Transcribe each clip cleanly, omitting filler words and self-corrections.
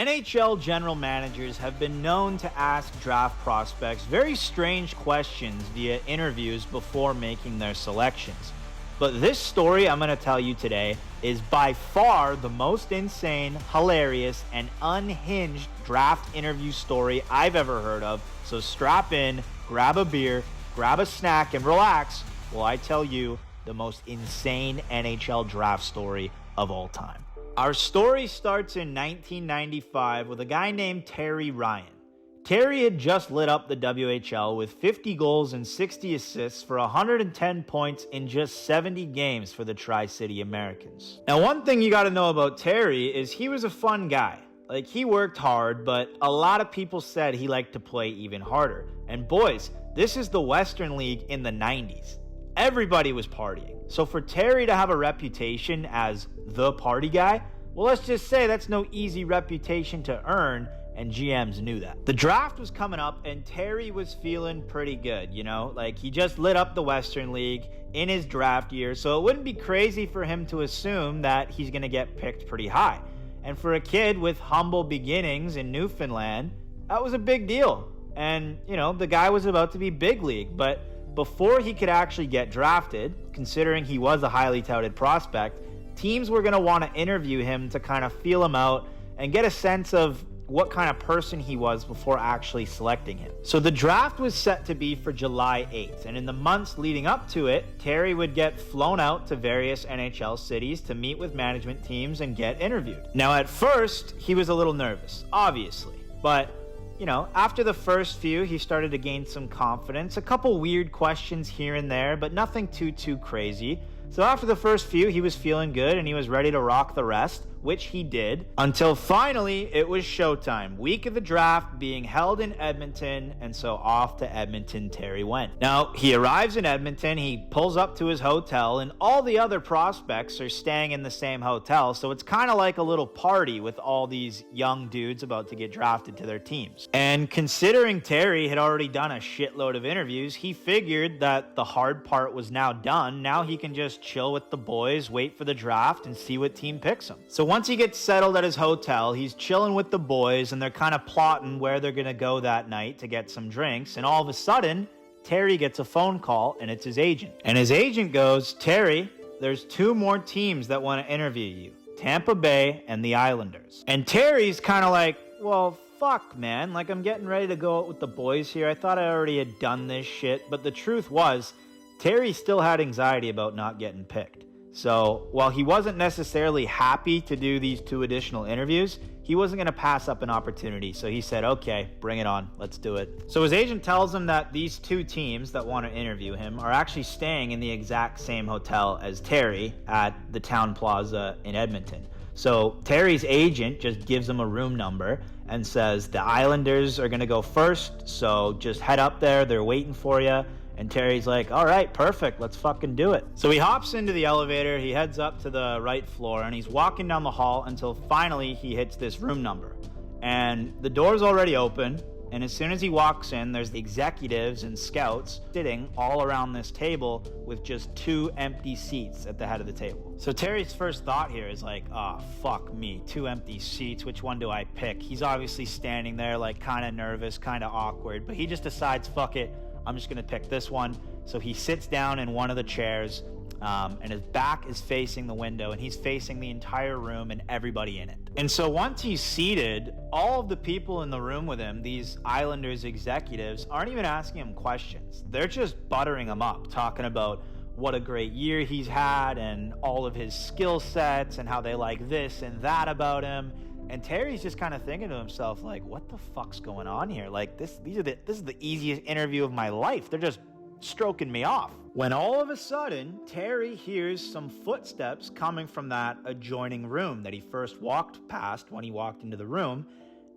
NHL general managers have been known to ask draft prospects very strange questions via interviews before making their selections. But this story I'm going to tell you today is by far the most insane, hilarious, and unhinged draft interview story I've ever heard of. So strap in, grab a beer, grab a snack, and relax while I tell you the most insane NHL draft story of all time. Our story starts in 1995 with a guy named Terry Ryan. Terry had just lit up the WHL with 50 goals and 60 assists for 110 points in just 70 games for the Tri-City Americans. Now, one thing you got to know about Terry is he was a fun guy. Like, he worked hard, but a lot of people said he liked to play even harder. And boys, this is the Western League in the 90s. Everybody was partying. So for Terry to have a reputation as the party guy, well, let's just say that's no easy reputation to earn, and GMs knew that. The draft was coming up, and Terry was feeling pretty good, you know? Like, he just lit up the Western League in his draft year, so it wouldn't be crazy for him to assume that he's going to get picked pretty high. And for a kid with humble beginnings in Newfoundland, that was a big deal. And, you know, the guy was about to be big league, but before he could actually get drafted, considering he was a highly touted prospect, teams were going to want to interview him to kind of feel him out and get a sense of what kind of person he was before actually selecting him. So the draft was set to be for July 8th, and in the months leading up to it, Terry would get flown out to various NHL cities to meet with management teams and get interviewed. Now, at first, he was a little nervous, obviously, but you know, after the first few, he started to gain some confidence. A couple weird questions here and there, but nothing too crazy. So after the first few, he was feeling good and he was ready to rock the rest, which he did, until finally it was showtime. Week of the draft being held in Edmonton, and so off to Edmonton Terry went. Now, he arrives in Edmonton, he pulls up to his hotel, and all the other prospects are staying in the same hotel, so it's kind of like a little party with all these young dudes about to get drafted to their teams. And considering Terry had already done a shitload of interviews, he figured that the hard part was now done. Now he can just chill with the boys, wait for the draft, and see what team picks him. So once he gets settled at his hotel, he's chilling with the boys, and they're kind of plotting where they're going to go that night to get some drinks, and all of a sudden, Terry gets a phone call, and it's his agent. And his agent goes, "Terry, there's two more teams that want to interview you, Tampa Bay and the Islanders." And Terry's kind of like, well, fuck, man. Like, I'm getting ready to go out with the boys here. I thought I already had done this shit. But the truth was, Terry still had anxiety about not getting picked. So while he wasn't necessarily happy to do these two additional interviews, he wasn't going to pass up an opportunity. So he said, okay, bring it on. Let's do it. So his agent tells him that these two teams that want to interview him are actually staying in the exact same hotel as Terry at the Town Plaza in Edmonton. So Terry's agent just gives him a room number and says the Islanders are going to go first, so just head up there. They're waiting for you. And Terry's like, all right, perfect, let's fucking do it. So he hops into the elevator, he heads up to the right floor, and he's walking down the hall until finally he hits this room number. And the door's already open, and as soon as he walks in, there's the executives and scouts sitting all around this table with just two empty seats at the head of the table. So Terry's first thought here is like, oh, fuck me, two empty seats, which one do I pick? He's obviously standing there like kind of nervous, kind of awkward, but he just decides, fuck it, I'm just going to pick this one. So he sits down in one of the chairs, and his back is facing the window, and he's facing the entire room and everybody in it. And so once he's seated, all of the people in the room with him, these Islanders executives, aren't even asking him questions. They're just buttering him up, talking about what a great year he's had and all of his skill sets and how they like this and that about him. And Terry's just kind of thinking to himself, like, what the fuck's going on here? Like, this is the easiest interview of my life. They're just stroking me off. When all of a sudden, Terry hears some footsteps coming from that adjoining room that he first walked past when he walked into the room.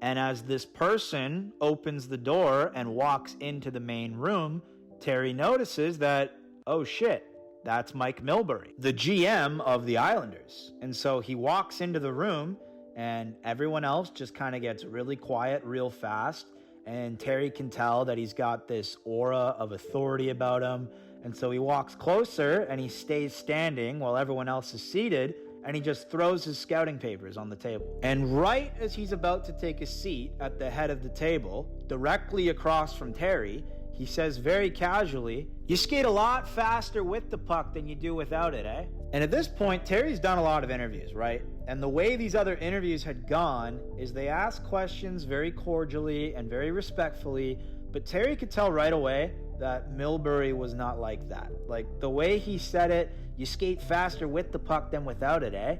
And as this person opens the door and walks into the main room, Terry notices that, oh shit, that's Mike Milbury, the GM of the Islanders. And so he walks into the room, and everyone else just kind of gets really quiet real fast. And Terry can tell that he's got this aura of authority about him. And so he walks closer and he stays standing while everyone else is seated. and he just throws his scouting papers on the table. And right as he's about to take a seat at the head of the table, directly across from Terry, he says very casually, "You skate a lot faster with the puck than you do without it, eh?" And at this point, Terry's done a lot of interviews, right? And the way these other interviews had gone is they asked questions very cordially and very respectfully, but Terry could tell right away that Milbury was not like that. Like, the way he said it, "You skate faster with the puck than without it, eh?"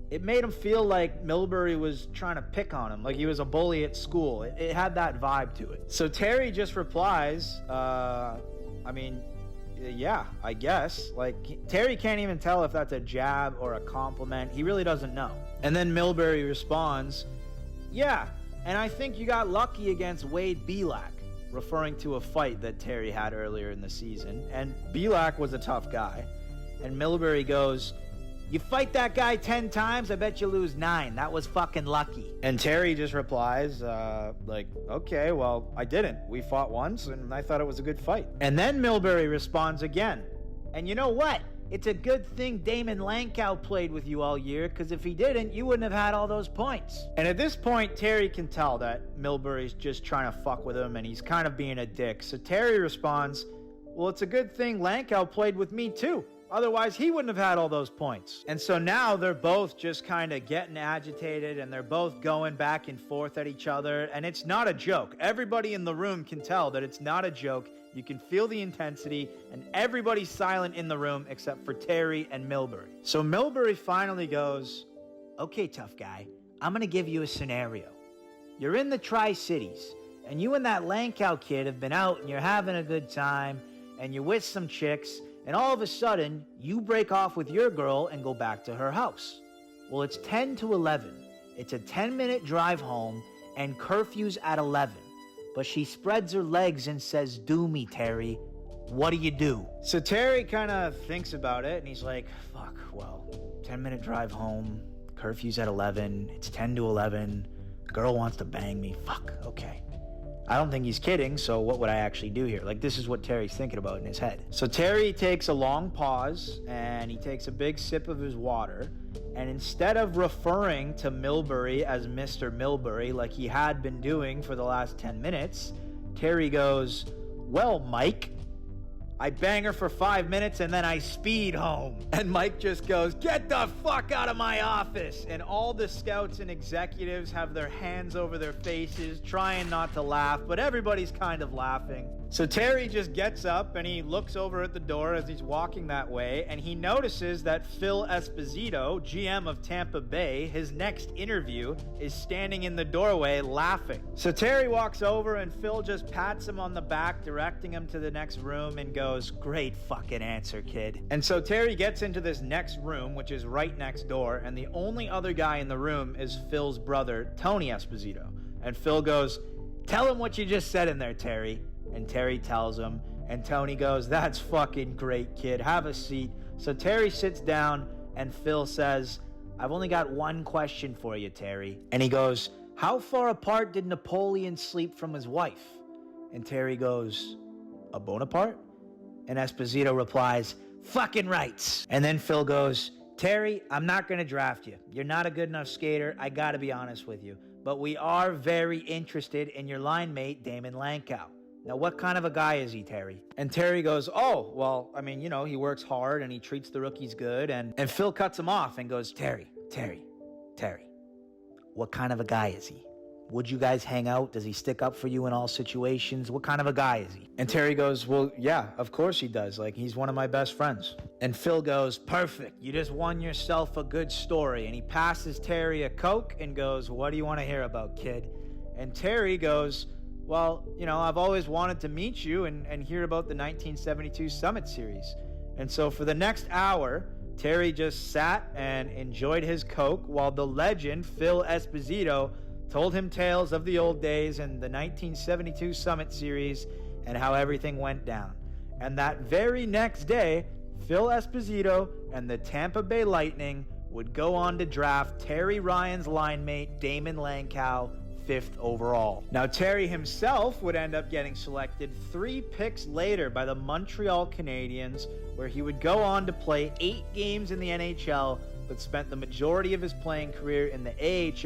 It made him feel like Milbury was trying to pick on him, like he was a bully at school. It had that vibe to it. So Terry just replies, yeah, I guess. Like, Terry can't even tell if that's a jab or a compliment. He really doesn't know. And then Milbury responds, "Yeah, and I think you got lucky against Wade Belak," referring to a fight that Terry had earlier in the season. And Belak was a tough guy. And Milbury goes, "You fight that guy 10 times, I bet you lose 9. That was fucking lucky." And Terry just replies, "Okay, well, I didn't. We fought once, and I thought it was a good fight." And then Milbury responds again, "And you know what? It's a good thing Damon Lankow played with you all year, because if he didn't, you wouldn't have had all those points." And at this point, Terry can tell that Milbury's just trying to fuck with him, and he's kind of being a dick. So Terry responds, "Well, it's a good thing Lankow played with me too. Otherwise, he wouldn't have had all those points." And so now they're both just kind of getting agitated, and they're both going back and forth at each other. And it's not a joke. Everybody in the room can tell that it's not a joke. You can feel the intensity, and everybody's silent in the room except for Terry and Milbury. So Milbury finally goes, "Okay, tough guy, I'm going to give you a scenario. You're in the Tri-Cities, and you and that Lankow kid have been out, and you're having a good time, and you're with some chicks, and all of a sudden, you break off with your girl and go back to her house. Well, it's 10 to 11. It's a 10-minute drive home, and curfew's at 11. But she spreads her legs and says, 'Do me, Terry.' What do you do?" So Terry kind of thinks about it, and he's like, "Fuck, well, 10-minute drive home, curfew's at 11, it's 10 to 11, girl wants to bang me, fuck, okay." I don't think he's kidding, so what would I actually do here? Like, this is what Terry's thinking about in his head. So Terry takes a long pause, and he takes a big sip of his water, and instead of referring to Milbury as Mr. Milbury like he had been doing for the last 10 minutes, Terry goes, "Well, Mike, I bang her for 5 minutes and then I speed home." And Mike just goes, "Get the fuck out of my office." And all the scouts and executives have their hands over their faces, trying not to laugh, but everybody's kind of laughing. So Terry just gets up and he looks over at the door as he's walking that way, and he notices that Phil Esposito, GM of Tampa Bay, his next interview, is standing in the doorway laughing. So Terry walks over and Phil just pats him on the back, directing him to the next room, and goes, "Great fucking answer, kid." And so Terry gets into this next room, which is right next door, and the only other guy in the room is Phil's brother, Tony Esposito. And Phil goes, "Tell him what you just said in there, Terry." And Terry tells him, and Tony goes, "That's fucking great, kid. Have a seat." So Terry sits down, and Phil says, "I've only got one question for you, Terry." And he goes, "How far apart did Napoleon sleep from his wife?" And Terry goes, "A Bonaparte?" And Esposito replies, "Fucking rights." And then Phil goes, "Terry, I'm not going to draft you. You're not a good enough skater. I got to be honest with you. But we are very interested in your line mate, Damon Lankow. Now, what kind of a guy is he, Terry?" And Terry goes, "Oh, well, I mean, he works hard and he treats the rookies good." And Phil cuts him off and goes, Terry, what kind of a guy is he? Would you guys hang out? Does he stick up for you in all situations? What kind of a guy is he?" And Terry goes, "Well, yeah, of course he does. Like, he's one of my best friends." And Phil goes, "Perfect. You just won yourself a good story." And he passes Terry a Coke and goes, "What do you want to hear about, kid?" And Terry goes, "Well, I've always wanted to meet you and hear about the 1972 Summit Series." And so for the next hour, Terry just sat and enjoyed his Coke while the legend, Phil Esposito, told him tales of the old days and the 1972 Summit Series and how everything went down. And that very next day, Phil Esposito and the Tampa Bay Lightning would go on to draft Terry Ryan's line mate, Damon Lankow, 5th overall. Now, Terry himself would end up getting selected 3 picks later by the Montreal Canadiens, where he would go on to play 8 games in the NHL, but spent the majority of his playing career in the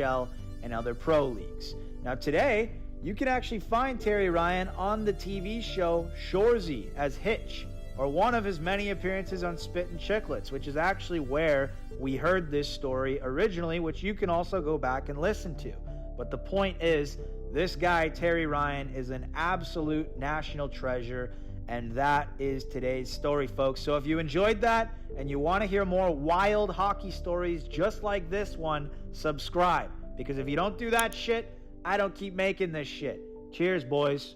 AHL and other pro leagues. Now today, you can actually find Terry Ryan on the TV show Shoresy as Hitch, or one of his many appearances on Spit and Chicklets, which is actually where we heard this story originally, which you can also go back and listen to. But the point is, this guy, Terry Ryan, is an absolute national treasure, and that is today's story, folks. So if you enjoyed that and you want to hear more wild hockey stories just like this one, subscribe. Because if you don't do that shit, I don't keep making this shit. Cheers, boys.